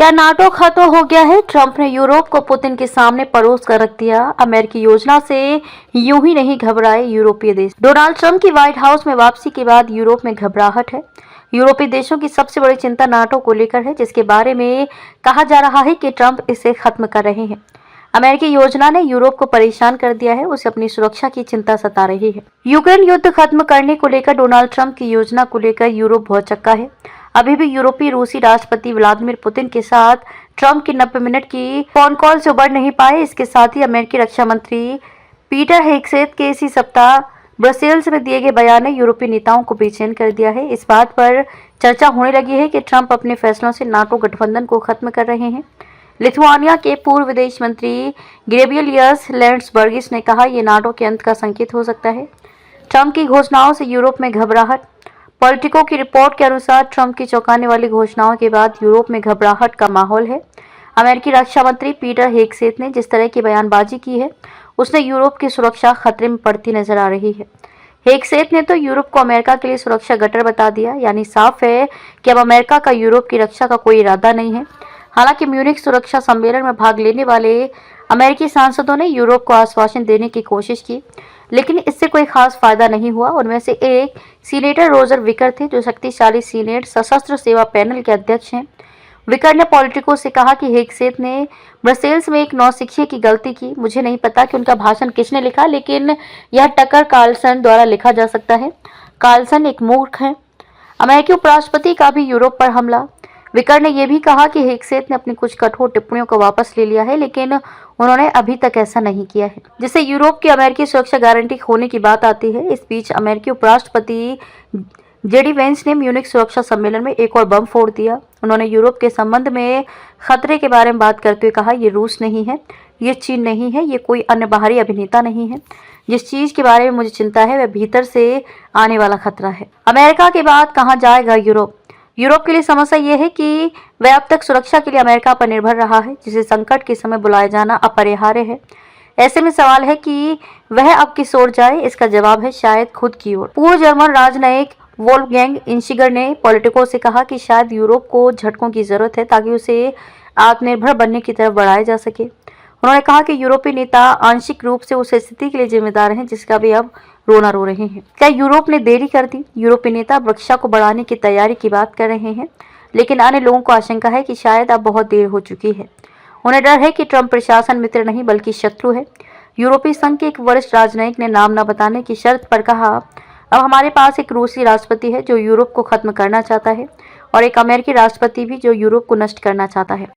क्या नाटो खत्म हो गया है? ट्रंप ने यूरोप को पुतिन के सामने परोस कर रख दिया। अमेरिकी योजना से यूं ही नहीं घबराए यूरोपीय देश। डोनाल्ड ट्रंप की व्हाइट हाउस में वापसी के बाद यूरोप में घबराहट है। यूरोपीय देशों की सबसे बड़ी चिंता नाटो को लेकर है, जिसके बारे में कहा जा रहा है कि ट्रंप इसे खत्म कर रहे हैं। अमेरिकी योजना ने यूरोप को परेशान कर दिया है, उसे अपनी सुरक्षा की चिंता सता रही है। यूक्रेन युद्ध खत्म करने को लेकर डोनाल्ड ट्रंप की योजना को लेकर यूरोप बहुत चक्का है। अभी भी यूरोपीय रूसी राष्ट्रपति व्लादिमीर पुतिन के साथ ट्रंप की 90 मिनट की फोन कॉल से उबर नहीं पाए। इसके साथ ही अमेरिकी रक्षा मंत्री पीटर हेगसेथ के इसी सप्ताह ब्रसेल्स में दिए गए बयान ने यूरोपीय नेताओं को बेचैन कर दिया है। इस बात पर चर्चा होने लगी है कि ट्रंप अपने फैसलों से नाटो गठबंधन को खत्म कर रहे हैं। लिथुआनिया के पूर्व विदेश मंत्री गेब्रियलियस लैंड्सबर्गिस ने कहा, यह नाटो के अंत का संकेत हो सकता है। ट्रंप की घोषणाओं से यूरोप में घबराहट। पॉलिटिको की रिपोर्ट के अनुसार ट्रंप की चौंकाने वाली घोषणाओं के बाद यूरोप में घबराहट का माहौल है। अमेरिकी रक्षा मंत्री पीटर हेगसेथ ने जिस तरह की बयानबाजी की है, उसने यूरोप की सुरक्षा खतरे में पड़ती नजर आ रही है। हेगसेथ ने तो यूरोप को अमेरिका के लिए सुरक्षा गटर बता दिया, यानी साफ है कि अब अमेरिका का यूरोप की रक्षा का कोई इरादा नहीं है। हालांकि म्यूनिख सुरक्षा सम्मेलन में भाग लेने वाले अमेरिकी सांसदों ने यूरोप को आश्वासन देने की कोशिश की, लेकिन इससे कोई खास फायदा नहीं हुआ। उनमें से एक सीनेटर रोजर विकर थे, जो शक्तिशाली सीनेट सशस्त्र सेवा पैनल के अध्यक्ष हैं। विकर ने पॉलिटिको से कहा कि हेगसेथ ने ब्रसेल्स में एक नौसिखिए की गलती की। मुझे नहीं पता कि उनका भाषण किसने लिखा, लेकिन यह टकर कार्लसन द्वारा लिखा जा सकता है। कार्लसन एक मूर्ख है। अमेरिकी उपराष्ट्रपति का भी यूरोप पर हमला। विकर ने यह भी कहा कि हेगसेथ ने अपनी कुछ कठोर टिप्पणियों को वापस ले लिया है, लेकिन उन्होंने अभी तक ऐसा नहीं किया है, जिससे यूरोप की अमेरिकी सुरक्षा गारंटी होने की बात आती है। इस बीच अमेरिकी उपराष्ट्रपति जेडी वेंस ने म्यूनिख सुरक्षा सम्मेलन में एक और बम फोड़ दिया। उन्होंने यूरोप के संबंध में खतरे के बारे में बात करते हुए कहा, ये रूस नहीं है, ये चीन नहीं है, ये कोई अन्य बाहरी अभिनेता नहीं है। जिस चीज के बारे में मुझे चिंता है वह भीतर से आने वाला खतरा है। अमेरिका के बाद कहाँ जाएगा यूरोप? यूरोप के लिए समस्या यह है कि वह अब तक सुरक्षा के लिए अमेरिका पर निर्भर रहा है, जिसे संकट के समय बुलाया जाना अपरिहार्य है। ऐसे में सवाल है कि वह अब किस ओर जाए। इसका जवाब है शायद खुद की ओर। पूर्व जर्मन राजनयिक वोल्फगैंग इंशिगर ने पॉलिटिको से कहा कि शायद यूरोप को झटकों की जरूरत है ताकि उसे आत्मनिर्भर बनने की तरफ बढ़ाया जा सके। उन्होंने कहा कि यूरोपीय नेता आंशिक रूप से उस स्थिति के लिए जिम्मेदार हैं जिसका वे अब रोना रो रहे हैं। क्या यूरोप ने देरी कर दी? यूरोपीय नेता रक्षा को बढ़ाने की तैयारी की बात कर रहे हैं, लेकिन अन्य लोगों को आशंका है कि शायद अब बहुत देर हो चुकी है। उन्हें डर है कि ट्रंप प्रशासन मित्र नहीं बल्कि शत्रु है। यूरोपीय संघ के एक वरिष्ठ राजनयिक ने नाम न बताने की शर्त पर कहा, अब हमारे पास एक रूसी राष्ट्रपति है जो यूरोप को खत्म करना चाहता है और एक अमेरिकी राष्ट्रपति भी जो यूरोप को नष्ट करना चाहता है।